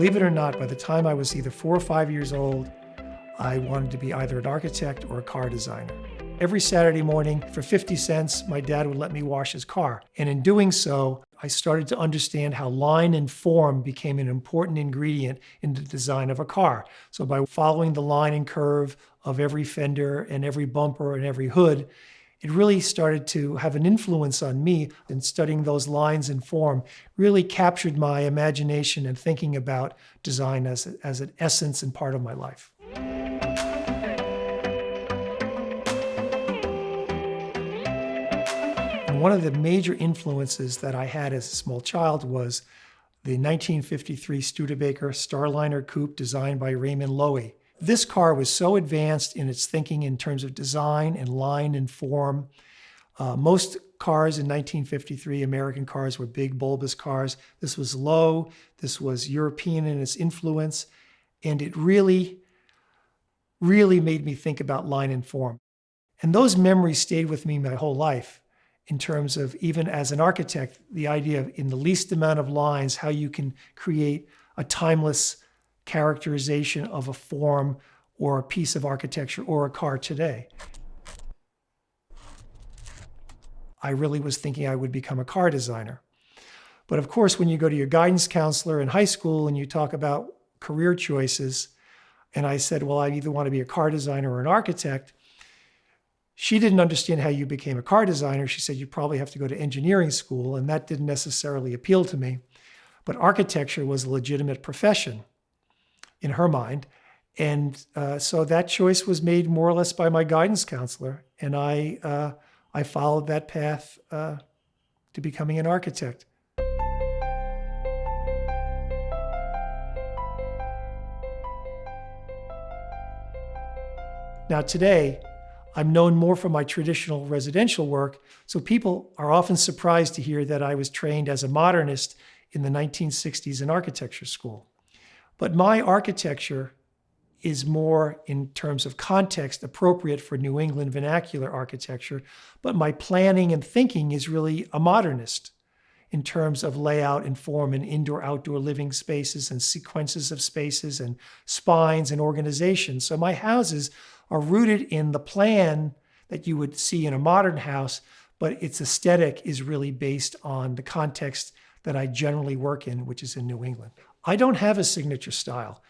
Believe it or not, by the time I was either 4 or 5 years old, I wanted to be either an architect or a car designer. Every Saturday morning, for 50 cents, my dad would let me wash his car. And in doing so, I started to understand how line and form became an important ingredient in the design of a car. So by following the line and curve of every fender and every bumper and every hood, it really started to have an influence on me, and studying those lines and form really captured my imagination and thinking about design as an essence and part of my life. And one of the major influences that I had as a small child was the 1953 Studebaker Starliner Coupe designed by Raymond Loewy. This car was so advanced in its thinking in terms of design and line and form. Most cars in 1953, American cars, were big, bulbous cars. This was low. This was European in its influence. And it really, really made me think about line and form. And those memories stayed with me my whole life in terms of, even as an architect, the idea of, in the least amount of lines, how you can create a timeless characterization of a form or a piece of architecture or a car today. I really was thinking I would become a car designer. But of course, when you go to your guidance counselor in high school and you talk about career choices, and I said, well, I either want to be a car designer or an architect, she didn't understand how you became a car designer. She said, you probably have to go to engineering school, and that didn't necessarily appeal to me. But architecture was a legitimate profession in her mind. And so that choice was made more or less by my guidance counselor. And I followed that path to becoming an architect. Now today, I'm known more for my traditional residential work, so people are often surprised to hear that I was trained as a modernist in the 1960s in architecture school. But my architecture is more, in terms of context, appropriate for New England vernacular architecture, but my planning and thinking is really a modernist in terms of layout and form and indoor-outdoor living spaces and sequences of spaces and spines and organization. So my houses are rooted in the plan that you would see in a modern house, but its aesthetic is really based on the context that I generally work in, which is in New England. I don't have a signature style.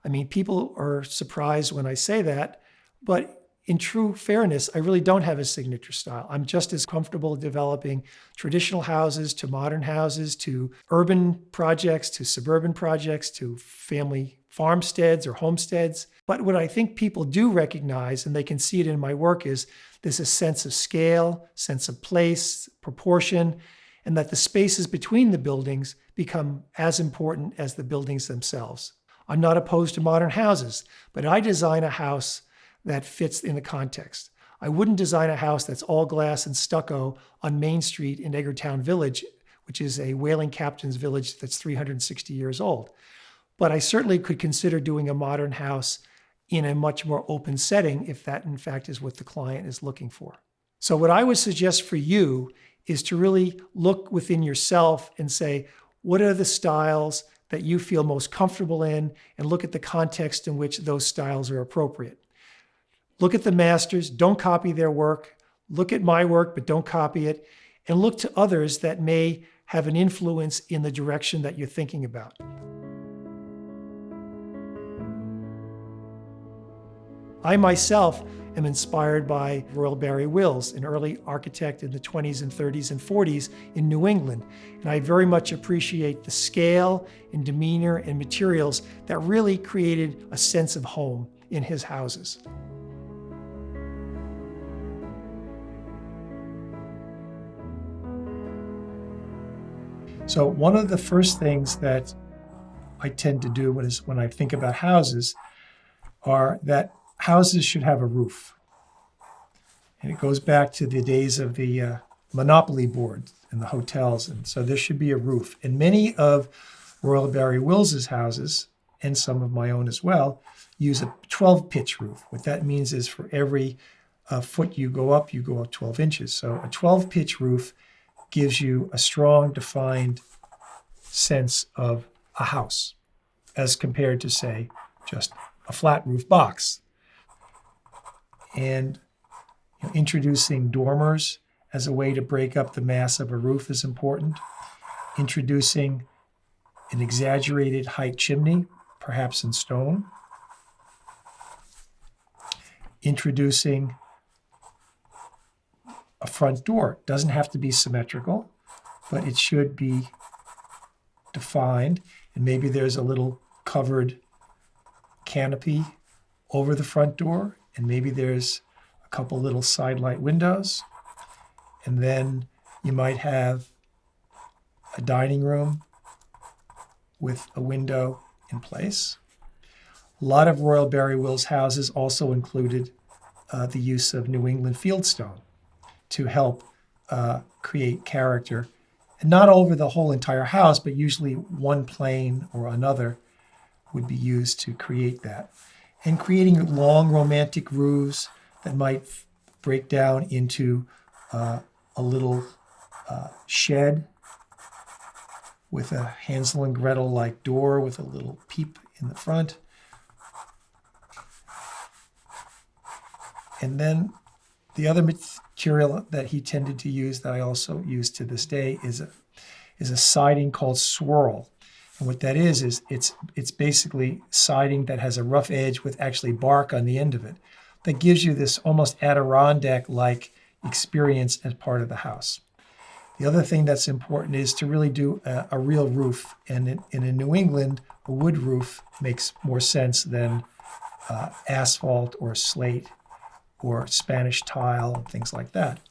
I mean, people are surprised when I say that, but in true fairness, I really don't have a signature style. I'm just as comfortable developing traditional houses to modern houses, to urban projects, to suburban projects, to family farmsteads or homesteads. But what I think people do recognize, and they can see it in my work, is there's a sense of scale, sense of place, proportion, and that the spaces between the buildings become as important as the buildings themselves. I'm not opposed to modern houses, but I design a house that fits in the context. I wouldn't design a house that's all glass and stucco on Main Street in Eggertown Village, which is a whaling captain's village that's 360 years old. But I certainly could consider doing a modern house in a much more open setting if that, in fact, is what the client is looking for. So what I would suggest for you is to really look within yourself and say, what are the styles that you feel most comfortable in, and look at the context in which those styles are appropriate. Look at the masters, don't copy their work. Look at my work, but don't copy it. And look to others that may have an influence in the direction that you're thinking about. I myself am inspired by Royal Barry Wills, an early architect in the 20s and 30s and 40s in New England. And I very much appreciate the scale and demeanor and materials that really created a sense of home in his houses. So one of the first things that I tend to do when I think about houses are that houses should have a roof. And it goes back to the days of the monopoly board in the hotels. And so there should be a roof. And many of Royal Barry Wills's houses, and some of my own as well, use a 12-pitch roof. What that means is for every foot you go up 12 inches. So a 12-pitch roof gives you a strong, defined sense of a house as compared to, say, just a flat roof box. And introducing dormers as a way to break up the mass of a roof is important. Introducing an exaggerated height chimney, perhaps in stone. Introducing a front door. It doesn't have to be symmetrical, but it should be defined. And maybe there's a little covered canopy over the front door, and maybe there's a couple little side light windows. And then you might have a dining room with a window in place. A lot of Royal Barry Wills houses also included the use of New England fieldstone to help create character. And not over the whole entire house, but usually one plane or another would be used to create that. And creating long romantic roofs that might break down into a little shed with a Hansel and Gretel-like door with a little peep in the front. And then the other material that he tended to use that I also use to this day is a siding called swirl. And what that is it's basically siding that has a rough edge with actually bark on the end of it. That gives you this almost Adirondack-like experience as part of the house. The other thing that's important is to really do a real roof. And in New England, a wood roof makes more sense than asphalt or slate or Spanish tile and things like that.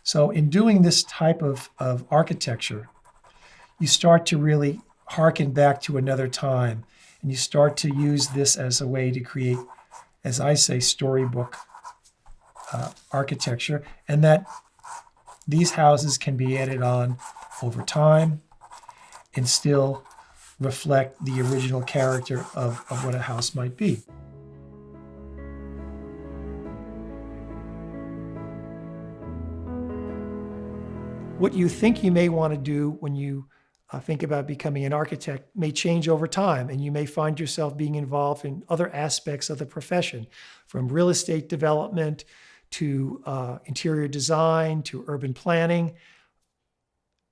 So in doing this type of architecture, you start to really harken back to another time, and you start to use this as a way to create, as I say, storybook architecture, and that these houses can be added on over time and still reflect the original character of what a house might be. What you think you may want to do when you think about becoming an architect may change over time, and you may find yourself being involved in other aspects of the profession, from real estate development to interior design to urban planning.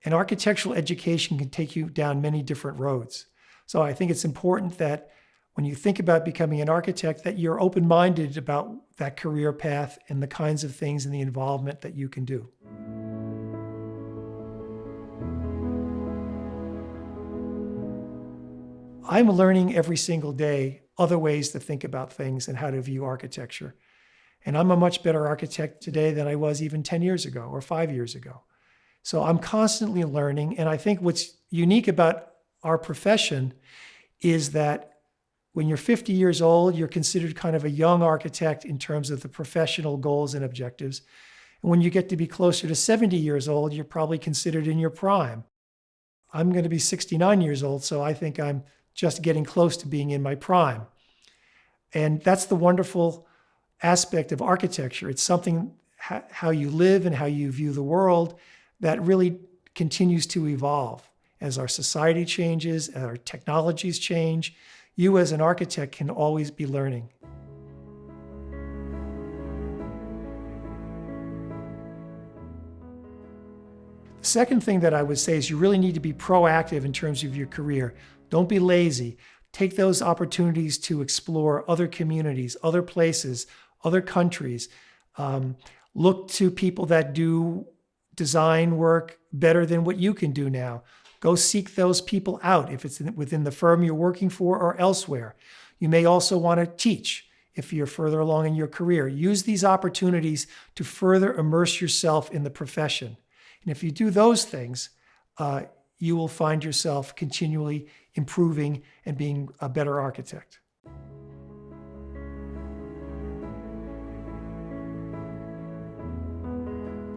And architectural education can take you down many different roads. So I think it's important that when you think about becoming an architect, that you're open-minded about that career path and the kinds of things and the involvement that you can do. I'm learning every single day other ways to think about things and how to view architecture. And I'm a much better architect today than I was even 10 years ago or 5 years ago. So I'm constantly learning. And I think what's unique about our profession is that when you're 50 years old, you're considered kind of a young architect in terms of the professional goals and objectives. And when you get to be closer to 70 years old, you're probably considered in your prime. I'm going to be 69 years old, so I think I'm just getting close to being in my prime. And that's the wonderful aspect of architecture. It's something, how you live and how you view the world, that really continues to evolve. As our society changes, as our technologies change, you as an architect can always be learning. The second thing that I would say is you really need to be proactive in terms of your career. Don't be lazy. Take those opportunities to explore other communities, other places, other countries. Look to people that do design work better than what you can do now. Go seek those people out if it's within the firm you're working for or elsewhere. You may also want to teach if you're further along in your career. Use these opportunities to further immerse yourself in the profession. And if you do those things, you will find yourself continually improving and being a better architect.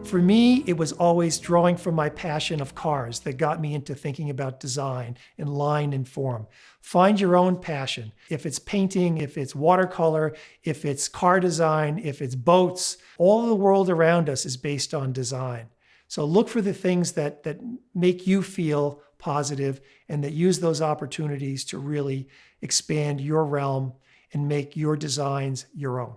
For me, it was always drawing from my passion of cars that got me into thinking about design and line and form. Find your own passion. If it's painting, if it's watercolor, if it's car design, if it's boats, all of the world around us is based on design. So look for the things that make you feel positive, and that use those opportunities to really expand your realm and make your designs your own.